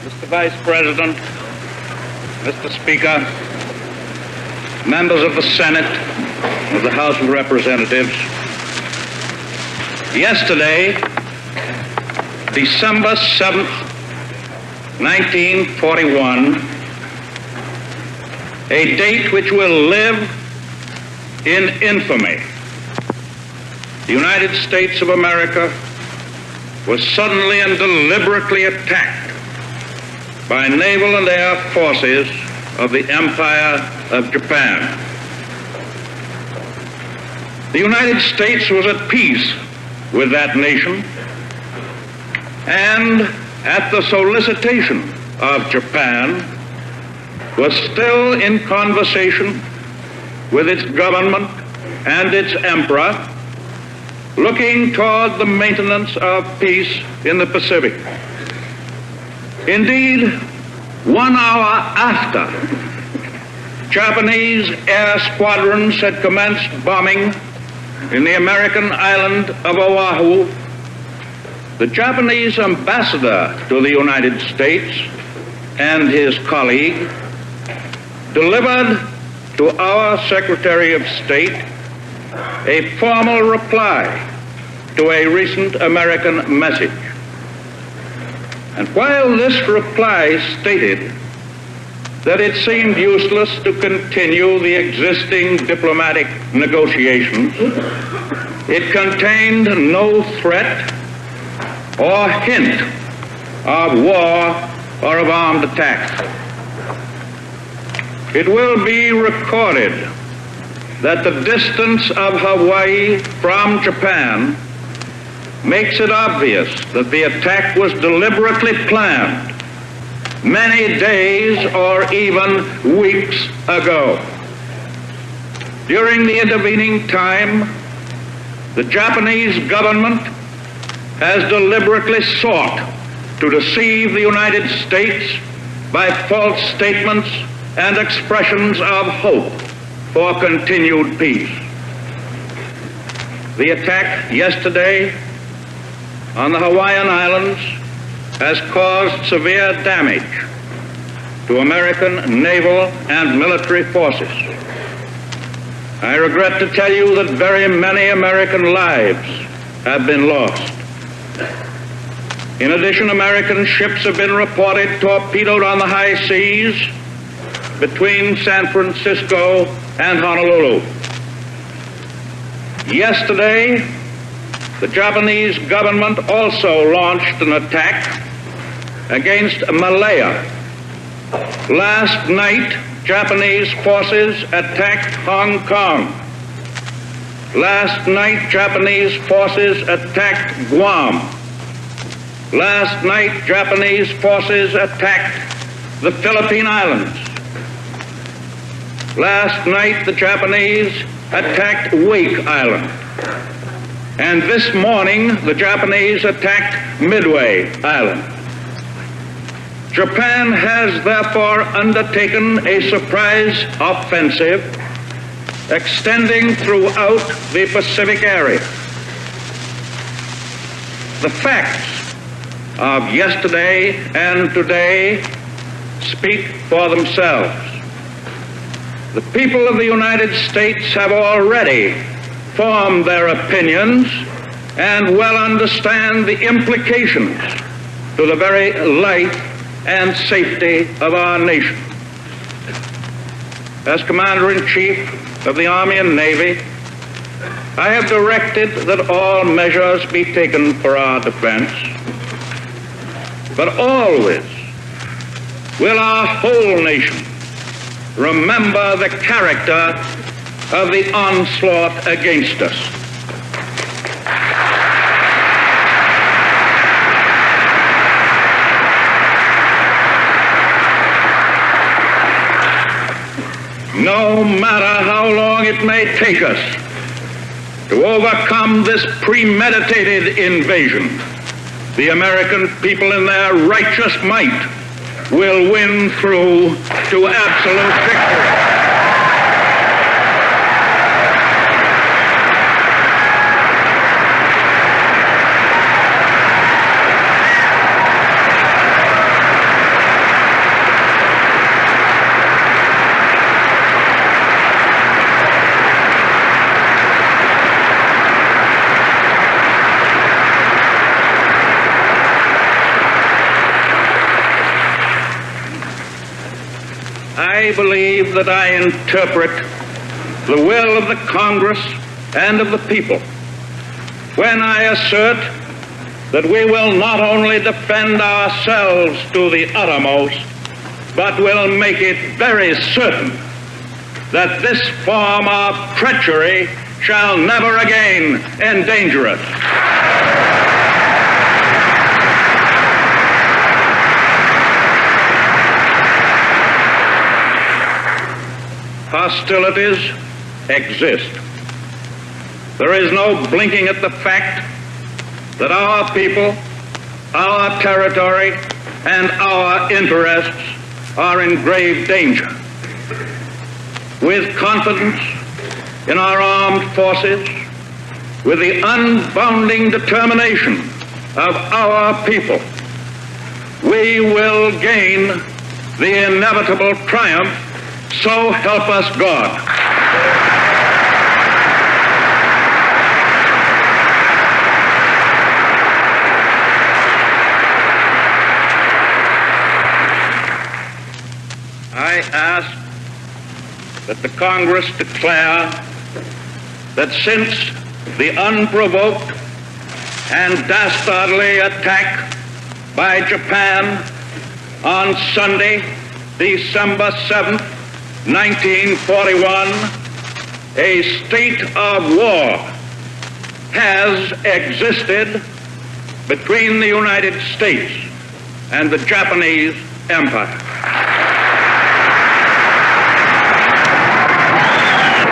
Mr. Vice President, Mr. Speaker, members of the Senate, of the House of Representatives, yesterday, December 7th, 1941, a date which will live in infamy, the United States of America was suddenly and deliberately attacked by naval and air forces of the Empire of Japan. The United States was at peace with that nation, and at the solicitation of Japan, was still in conversation with its government and its emperor, looking toward the maintenance of peace in the Pacific. Indeed, 1 hour after Japanese air squadrons had commenced bombing in the American island of Oahu, the Japanese ambassador to the United States and his colleague delivered to our Secretary of State a formal reply to a recent American message. And while this reply stated that it seemed useless to continue the existing diplomatic negotiations, it contained no threat or hint of war or of armed attack. It will be recorded that the distance of Hawaii from Japan makes it obvious that the attack was deliberately planned many days or even weeks ago. During the intervening time, the Japanese government has deliberately sought to deceive the United States by false statements and expressions of hope for continued peace. The attack yesterday on the Hawaiian Islands has caused severe damage to American naval and military forces. I regret to tell you that very many American lives have been lost. In addition, American ships have been reported torpedoed on the high seas between San Francisco and Honolulu. Yesterday, the Japanese government also launched an attack against Malaya. Last night, Japanese forces attacked Hong Kong. Last night, Japanese forces attacked Guam. Last night, Japanese forces attacked the Philippine Islands. Last night, the Japanese attacked Wake Island. And this morning, the Japanese attacked Midway Island. Japan has therefore undertaken a surprise offensive extending throughout the Pacific area. The facts of yesterday and today speak for themselves. The people of the United States have already formed their opinions and well understand the implications to the very life and safety of our nation. As Commander-in-Chief of the Army and Navy, I have directed that all measures be taken for our defense, but always will our whole nation remember the character of the onslaught against us. No matter how long it may take us to overcome this premeditated invasion, the American people in their righteous might will win through to absolute victory. I believe that I interpret the will of the Congress and of the people when I assert that we will not only defend ourselves to the uttermost, but will make it very certain that this form of treachery shall never again endanger us. Hostilities exist. There is no blinking at the fact that our people, our territory, and our interests are in grave danger. With confidence in our armed forces, with the unbounding determination of our people, we will gain the inevitable triumph, so help us God. I ask that the Congress declare that since the unprovoked and dastardly attack by Japan on Sunday, December 7th, 1941, a state of war has existed between the United States and the Japanese Empire.